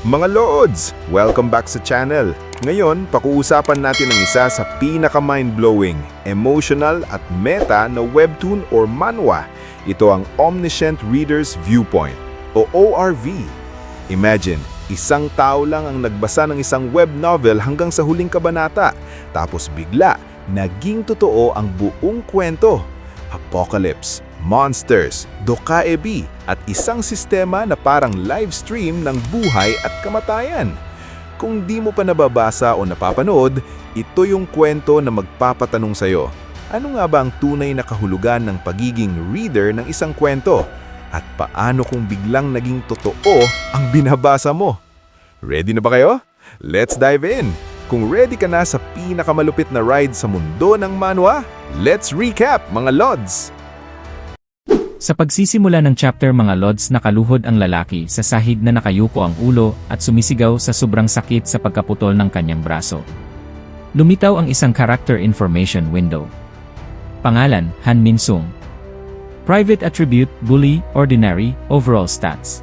Mga Lods! Welcome back sa channel. Ngayon, pakuusapan natin ang isa sa pinaka-mind-blowing, emotional at meta na webtoon or manhwa. Ito ang Omniscient Reader's Viewpoint o ORV. Imagine, isang tao lang ang nagbasa ng isang web novel hanggang sa huling kabanata. Tapos bigla, naging totoo ang buong kwento. Apocalypse, monsters, dokaebi, at isang sistema na parang live stream ng buhay at kamatayan. Kung di mo pa nababasa o napapanood, ito yung kwento na magpapatanong sa'yo. Ano nga ba ang tunay na kahulugan ng pagiging reader ng isang kwento? At paano kung biglang naging totoo ang binabasa mo? Ready na ba kayo? Let's dive in! Kung ready ka na sa pinakamalupit na ride sa mundo ng manhwa, let's recap mga Lods! Sa pagsisimula ng chapter mga Lods, nakaluhod ang lalaki sa sahig na nakayuko ang ulo at sumisigaw sa sobrang sakit sa pagkaputol ng kanyang braso. Lumitaw ang isang character information window. Pangalan, Han Min-sung. Private attribute, bully, ordinary, overall stats.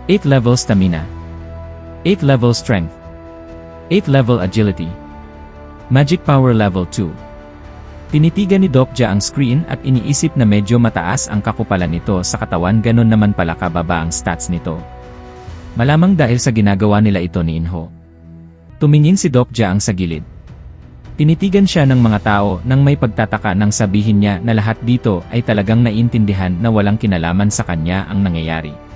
8 level stamina. 8 level strength. 8 level agility. Magic power level 2. Tinitigan ni Dokja ang screen at iniisip na medyo mataas ang kakupalan nito sa katawan, ganon naman pala kababa ang stats nito. Malamang dahil sa ginagawa nila ito ni Inho. Tumingin si Dokja ang sa gilid. Tinitigan siya ng mga tao nang may pagtataka nang sabihin niya na lahat dito ay talagang naiintindihan na walang kinalaman sa kanya ang nangyayari.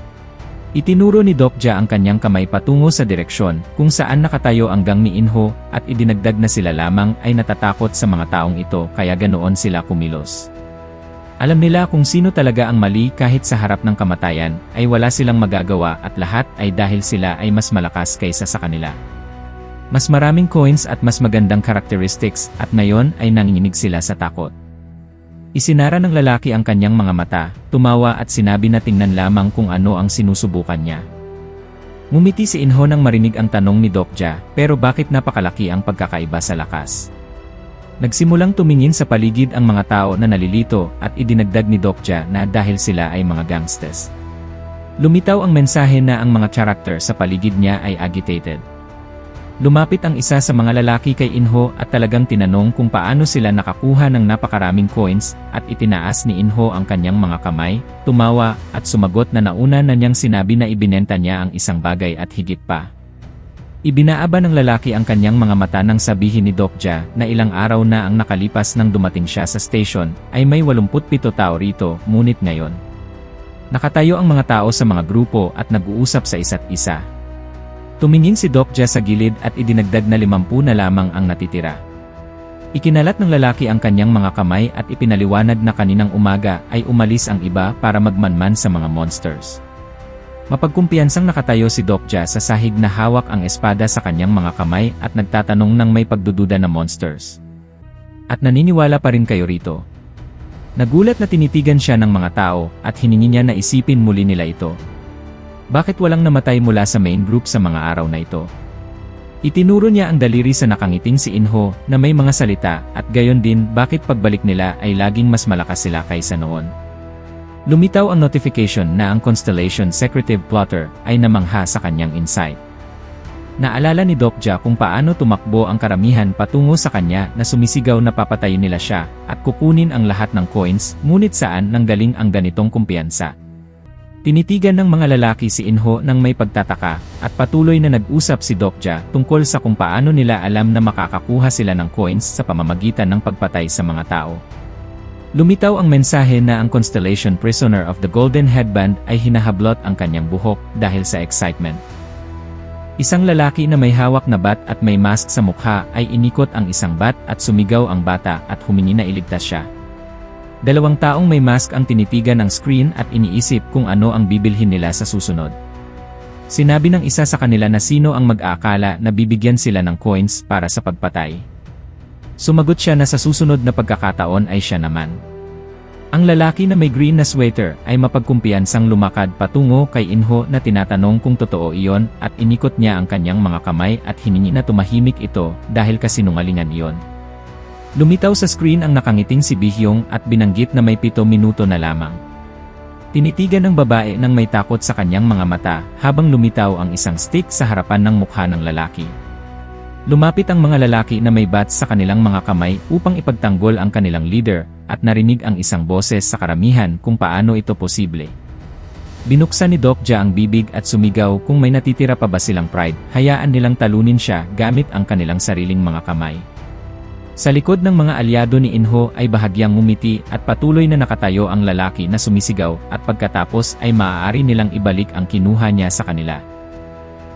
Itinuro ni Dokja ang kanyang kamay patungo sa direksyon kung saan nakatayo ang gang ni Inho at idinagdag na sila lamang ay natatakot sa mga taong ito kaya ganoon sila kumilos. Alam nila kung sino talaga ang mali kahit sa harap ng kamatayan ay wala silang magagawa at lahat ay dahil sila ay mas malakas kaysa sa kanila. Mas maraming coins at mas magandang characteristics at ngayon ay nanginginig sila sa takot. Isinara ng lalaki ang kanyang mga mata, tumawa at sinabi na tingnan lamang kung ano ang sinusubukan niya. Ngumiti si Inho nang marinig ang tanong ni Dokja, pero bakit napakalaki ang pagkakaiba sa lakas? Nagsimulang tumingin sa paligid ang mga tao na nalilito at idinagdag ni Dokja na dahil sila ay mga gangsters. Lumitaw ang mensahe na ang mga character sa paligid niya ay agitated. Lumapit ang isa sa mga lalaki kay Inho at talagang tinanong kung paano sila nakakuha ng napakaraming coins at itinaas ni Inho ang kanyang mga kamay, tumawa at sumagot na nauna na niyang sinabi na ibinenta niya ang isang bagay at higit pa. Ibinaaba ng lalaki ang kanyang mga mata nang sabihin ni Dokja na ilang araw na ang nakalipas nang dumating siya sa station ay may 87 tao rito, ngunit ngayon nakatayo ang mga tao sa mga grupo at nag-uusap sa isa't isa. Tumingin si Dokja sa gilid at idinagdag na 50 na lamang ang natitira. Ikinalat ng lalaki ang kanyang mga kamay at ipinaliwanag na kaninang umaga ay umalis ang iba para magmanman sa mga monsters. Mapagkumpiyansang nakatayo si Dokja sa sahig na hawak ang espada sa kanyang mga kamay at nagtatanong ng may pagdududa na monsters. At naniniwala pa rin kayo rito? Nagulat na tinitigan siya ng mga tao at hiningi niya na isipin muli nila ito. Bakit walang namatay mula sa main group sa mga araw na ito? Itinuro niya ang daliri sa nakangiting si Inho na may mga salita at gayon din bakit pagbalik nila ay laging mas malakas sila kaysa noon. Lumitaw ang notification na ang Constellation Secretive Plotter ay namangha sa kanyang insight. Naalala ni Dokja kung paano tumakbo ang karamihan patungo sa kanya na sumisigaw na papatayin nila siya at kukunin ang lahat ng coins, ngunit saan nanggaling ang ganitong kumpiyansa? Tinitigan ng mga lalaki si Inho nang may pagtataka at patuloy na nag-usap si Dokja tungkol sa kung paano nila alam na makakakuha sila ng coins sa pamamagitan ng pagpatay sa mga tao. Lumitaw ang mensahe na ang Constellation Prisoner of the Golden Headband ay hinahablot ang kanyang buhok dahil sa excitement. Isang lalaki na may hawak na bat at may mask sa mukha ay inikot ang isang bat at sumigaw ang bata at humingi na iligtas siya. Dalawang taong may mask ang tinitigan ng screen at iniisip kung ano ang bibilhin nila sa susunod. Sinabi ng isa sa kanila na sino ang mag-aakala na bibigyan sila ng coins para sa pagpatay. Sumagot siya na sa susunod na pagkakataon ay siya naman. Ang lalaki na may green na sweater ay mapagkumpiyansang lumakad patungo kay Inho na tinatanong kung totoo iyon at inikot niya ang kanyang mga kamay at hiningi na tumahimik ito dahil kasinungalingan iyon. Lumitaw sa screen ang nakangiting si Bihyong at binanggit na may 7 minuto na lamang. Tinitigan ng babae nang may takot sa kanyang mga mata habang lumitaw ang isang stick sa harapan ng mukha ng lalaki. Lumapit ang mga lalaki na may bats sa kanilang mga kamay upang ipagtanggol ang kanilang leader at narinig ang isang boses sa karamihan kung paano ito posible. Binuksan ni Dokja ang bibig at sumigaw kung may natitira pa ba silang pride, hayaan nilang talunin siya gamit ang kanilang sariling mga kamay. Sa likod ng mga alyado ni Inho ay bahagyang ngumiti at patuloy na nakatayo ang lalaki na sumisigaw at pagkatapos ay maaari nilang ibalik ang kinuha niya sa kanila.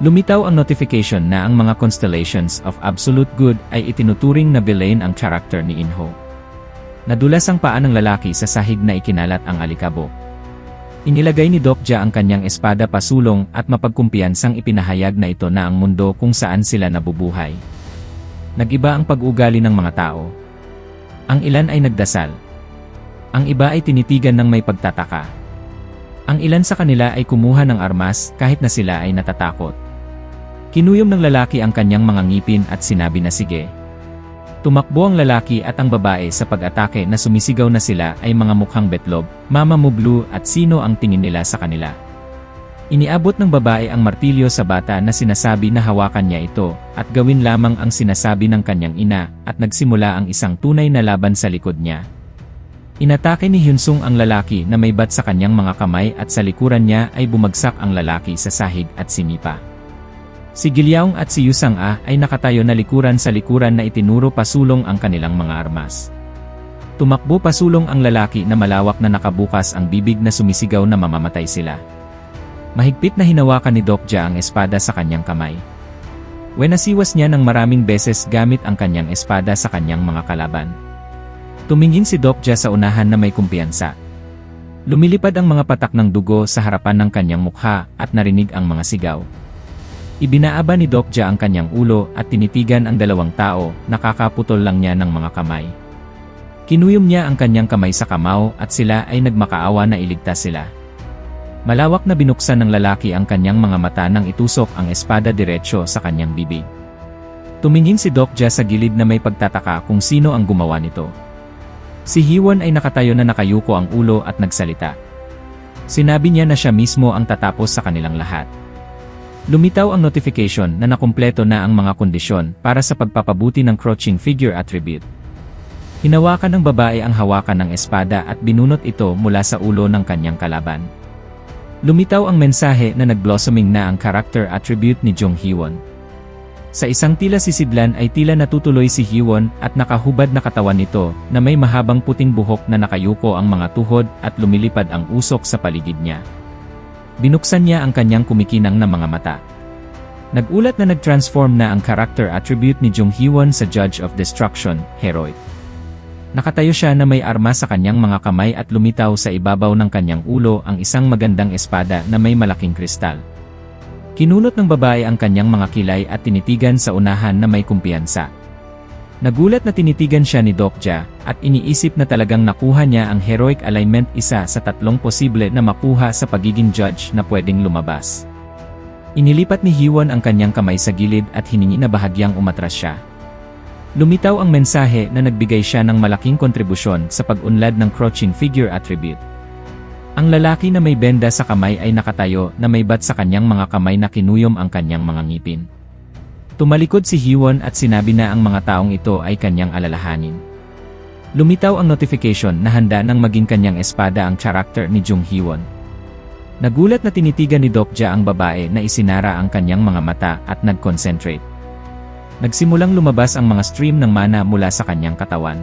Lumitaw ang notification na ang mga constellations of absolute good ay itinuturing na villain ang character ni Inho. Nadulas ang paa ng lalaki sa sahig na ikinalat ang alikabok. Inilagay ni Dokja ang kanyang espada pasulong at mapagkumpiyansang ipinahayag na ito na ang mundo kung saan sila nabubuhay. Nag-iba ang pag-ugali ng mga tao. Ang ilan ay nagdasal. Ang iba ay tinitigan ng may pagtataka. Ang ilan sa kanila ay kumuha ng armas kahit na sila ay natatakot. Kinuyom ng lalaki ang kanyang mga ngipin at sinabi na sige. Tumakbo ang lalaki at ang babae sa pag-atake na sumisigaw na sila ay mga mukhang betlog, Mama Mublu at sino ang tingin nila sa kanila. Iniabot ng babae ang martilyo sa bata na sinasabi na hawakan niya ito, at gawin lamang ang sinasabi ng kanyang ina, at nagsimula ang isang tunay na laban sa likod niya. Inatake ni Hyunsung ang lalaki na may bat sa kanyang mga kamay at sa likuran niya ay bumagsak ang lalaki sa sahig at sinipa. Si Gilyaong at si Yusang-a ay nakatayo na likuran sa likuran na itinuro pasulong ang kanilang mga armas. Tumakbo pasulong ang lalaki na malawak na nakabukas ang bibig na sumisigaw na mamamatay sila. Mahigpit na hinawakan ni Dokja ang espada sa kanyang kamay. Wenasiwas niya ng maraming beses gamit ang kanyang espada sa kanyang mga kalaban. Tumingin si Dokja sa unahan na may kumpiyansa. Lumilipad ang mga patak ng dugo sa harapan ng kanyang mukha at narinig ang mga sigaw. Ibinaaba ni Dokja ang kanyang ulo at tinitigan ang dalawang tao, nakakaputol lang niya ng mga kamay. Kinuyom niya ang kanyang kamay sa kamao at sila ay nagmakaawa na iligtas sila. Malawak na binuksan ng lalaki ang kanyang mga mata nang itusok ang espada diretsyo sa kanyang bibig. Tumingin si Dokja sa gilid na may pagtataka kung sino ang gumawa nito. Si Hiwon ay nakatayo na nakayuko ang ulo at nagsalita. Sinabi niya na siya mismo ang tatapos sa kanilang lahat. Lumitaw ang notification na nakumpleto na ang mga kondisyon para sa pagpapabuti ng crouching figure attribute. Hinawakan ng babae ang hawakan ng espada at binunot ito mula sa ulo ng kanyang kalaban. Lumitaw ang mensahe na nag-blossoming na ang character attribute ni Jong Hyewon. Sa isang tila sisidlan ay tila natutuloy si Hyewon at nakahubad na katawan nito na may mahabang puting buhok na nakayuko ang mga tuhod at lumilipad ang usok sa paligid niya. Binuksan niya ang kanyang kumikinang na mga mata. Nagulat na nag-transform na ang character attribute ni Jong Hyewon sa Judge of Destruction, Heroic. Nakatayo siya na may arma sa kanyang mga kamay at lumitaw sa ibabaw ng kanyang ulo ang isang magandang espada na may malaking kristal. Kinunot ng babae ang kanyang mga kilay at tinitigan sa unahan na may kumpiyansa. Nagulat na tinitigan siya ni Dokja at iniisip na talagang nakuha niya ang heroic alignment, isa sa tatlong posible na makuha sa pagiging judge na pwedeng lumabas. Inilipat ni Hyewon ang kanyang kamay sa gilid at hiningi na bahagyang umatras siya. Lumitaw ang mensahe na nagbigay siya ng malaking kontribusyon sa pag-unlad ng crouching figure attribute. Ang lalaki na may benda sa kamay ay nakatayo na may bat sa kanyang mga kamay na kinuyom ang kanyang mga ngipin. Tumalikod si Hyewon at sinabi na ang mga taong ito ay kanyang alalahanin. Lumitaw ang notification na handa nang maging kanyang espada ang character ni Jong Hyewon. Nagulat na tinitigan ni Dokja ang babae na isinara ang kanyang mga mata at nag-concentrate. Nagsimulang lumabas ang mga stream ng mana mula sa kanyang katawan.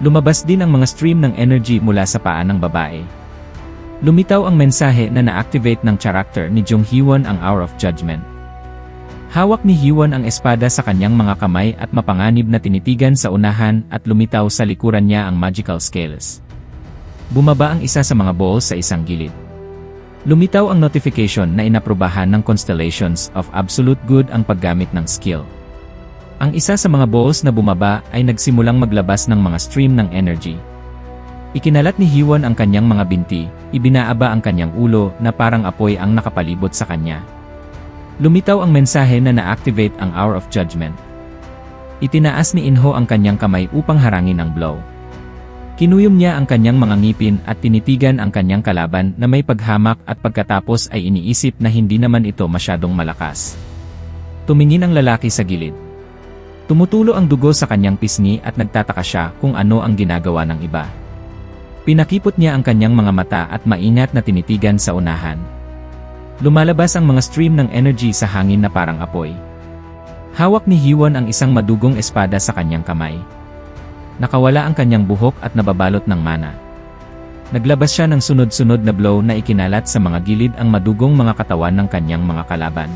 Lumabas din ang mga stream ng energy mula sa paa ng babae. Lumitaw ang mensahe na na-activate ng character ni Jong Hyewon ang Hour of Judgment. Hawak ni Hyewon ang espada sa kanyang mga kamay at mapanganib na tinitigan sa unahan at lumitaw sa likuran niya ang magical scales. Bumaba ang isa sa mga balls sa isang gilid. Lumitaw ang notification na inaprubahan ng Constellations of Absolute Good ang paggamit ng skill. Ang isa sa mga balls na bumaba ay nagsimulang maglabas ng mga stream ng energy. Ikinalat ni Hyewon ang kanyang mga binti, ibinaaba ang kanyang ulo na parang apoy ang nakapalibot sa kanya. Lumitaw ang mensahe na na-activate ang Hour of Judgment. Itinaas ni Inho ang kanyang kamay upang harangin ang blow. Kinuyom niya ang kanyang mga ngipin at tinitigan ang kanyang kalaban na may paghamak at pagkatapos ay iniisip na hindi naman ito masyadong malakas. Tumingin ang lalaki sa gilid. Tumutulo ang dugo sa kanyang pisngi at nagtataka siya kung ano ang ginagawa ng iba. Pinakipot niya ang kanyang mga mata at maingat na tinitigan sa unahan. Lumalabas ang mga stream ng energy sa hangin na parang apoy. Hawak ni Hiwon ang isang madugong espada sa kanyang kamay. Nakawala ang kanyang buhok at nababalot ng mana. Naglabas siya ng sunod-sunod na blow na ikinalat sa mga gilid ang madugong mga katawan ng kanyang mga kalaban.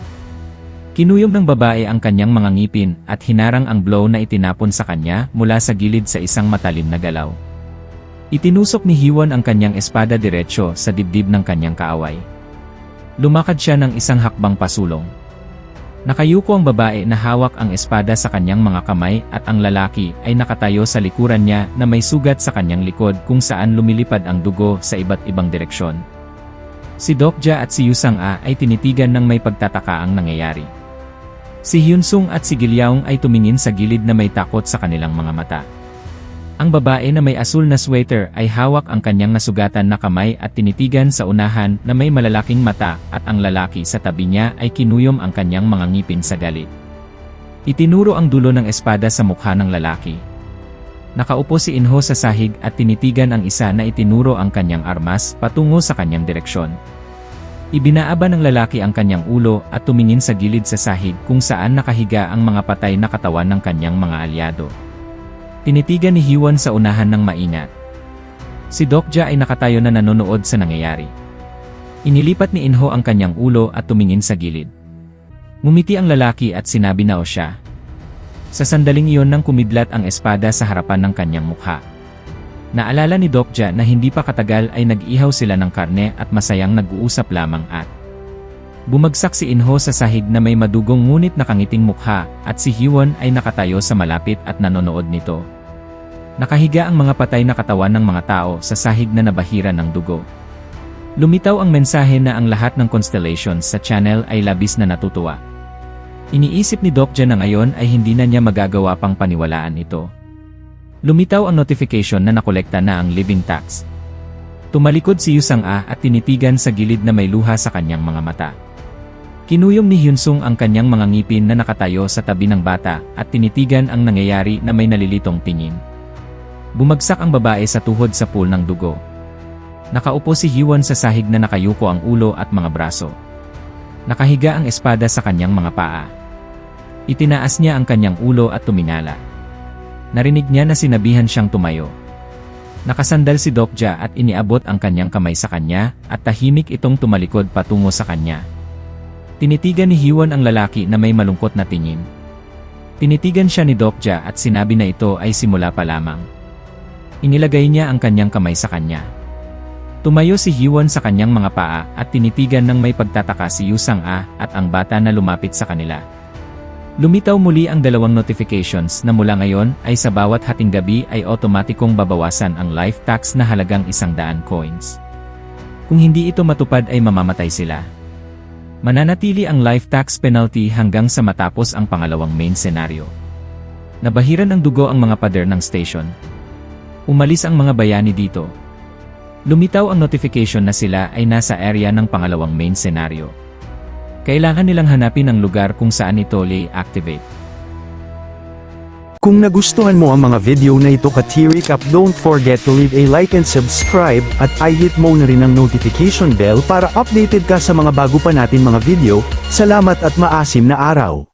Kinuyom ng babae ang kanyang mga ngipin at hinarang ang blow na itinapon sa kanya mula sa gilid sa isang matalim na galaw. Itinusok ni Hiwon ang kanyang espada diretsyo sa dibdib ng kanyang kaaway. Lumakad siya ng isang hakbang pasulong. Nakayuko ang babae na hawak ang espada sa kanyang mga kamay at ang lalaki ay nakatayo sa likuran niya na may sugat sa kanyang likod kung saan lumilipad ang dugo sa iba't ibang direksyon. Si Dokja at si Yusang-a ay tinitigan ng may pagtataka ang nangyayari. Si Hyunsung at si Gilyaong ay tumingin sa gilid na may takot sa kanilang mga mata. Ang babae na may asul na sweater ay hawak ang kanyang nasugatan na kamay at tinitigan sa unahan na may malalaking mata at ang lalaki sa tabi niya ay kinuyom ang kanyang mga ngipin sa galit. Itinuro ang dulo ng espada sa mukha ng lalaki. Nakaupo si Inho sa sahig at tinitigan ang isa na itinuro ang kanyang armas patungo sa kanyang direksyon. Ibinaaba ng lalaki ang kanyang ulo at tumingin sa gilid sa sahig kung saan nakahiga ang mga patay na katawan ng kanyang mga alyado. Tinitigan ni Hiwon sa unahan ng maingat. Si Dokja ay nakatayo na nanonood sa nangyayari. Inilipat ni Inho ang kanyang ulo at tumingin sa gilid. Ngumiti ang lalaki at sinabi na o siya. Sa sandaling iyon nang kumidlat ang espada sa harapan ng kanyang mukha. Naalala ni Dokja na hindi pa katagal ay nag-ihaw sila ng karne at masayang nag-uusap lamang at bumagsak si Inho sa sahig na may madugong ngunit nakangiting mukha at si Hiwon ay nakatayo sa malapit at nanonood nito. Nakahiga ang mga patay na katawan ng mga tao sa sahig na nabahiran ng dugo. Lumitaw ang mensahe na ang lahat ng constellations sa channel ay labis na natutuwa. Iniisip ni Dokja na ngayon ay hindi na niya magagawa pang paniwalaan ito. Lumitaw ang notification na nakolekta na ang living tax. Tumalikod si Yusang-a at tinitigan sa gilid na may luha sa kanyang mga mata. Kinuyom ni Hyunsung ang kanyang mga ngipin na nakatayo sa tabi ng bata at tinitigan ang nangyayari na may nalilitong tingin. Bumagsak ang babae sa tuhod sa pool ng dugo. Nakaupo si Hiwon sa sahig na nakayuko ang ulo at mga braso. Nakahiga ang espada sa kanyang mga paa. Itinaas niya ang kanyang ulo at tumingala. Narinig niya na sinabihan siyang tumayo. Nakasandal si Dokja at iniabot ang kanyang kamay sa kanya at tahimik itong tumalikod patungo sa kanya. Tinitigan ni Hiwon ang lalaki na may malungkot na tingin. Tinitigan siya ni Dokja at sinabi na ito ay simula pa lamang. Inilagay niya ang kanyang kamay sa kanya. Tumayo si Hiwon sa kanyang mga paa at tinitigan ng may pagtataka si Yusang-a at ang bata na lumapit sa kanila. Lumitaw muli ang dalawang notifications na mula ngayon ay sa bawat hating gabi ay otomatikong babawasan ang life tax na halagang 100 coins. Kung hindi ito matupad ay mamamatay sila. Mananatili ang life tax penalty hanggang sa matapos ang pangalawang main senaryo. Nabahiran ng dugo ang mga pader ng station. Umalis ang mga bayani dito. Lumitaw ang notification na sila ay nasa area ng pangalawang main senaryo. Kailangan nilang hanapin ang lugar kung saan ito i-activate. Kung nagustuhan mo ang mga video na ito ka-T-Recap, don't forget to leave a like and subscribe at i-hit mo na rin ang notification bell para updated ka sa mga bago pa natin mga video. Salamat at maasim na araw!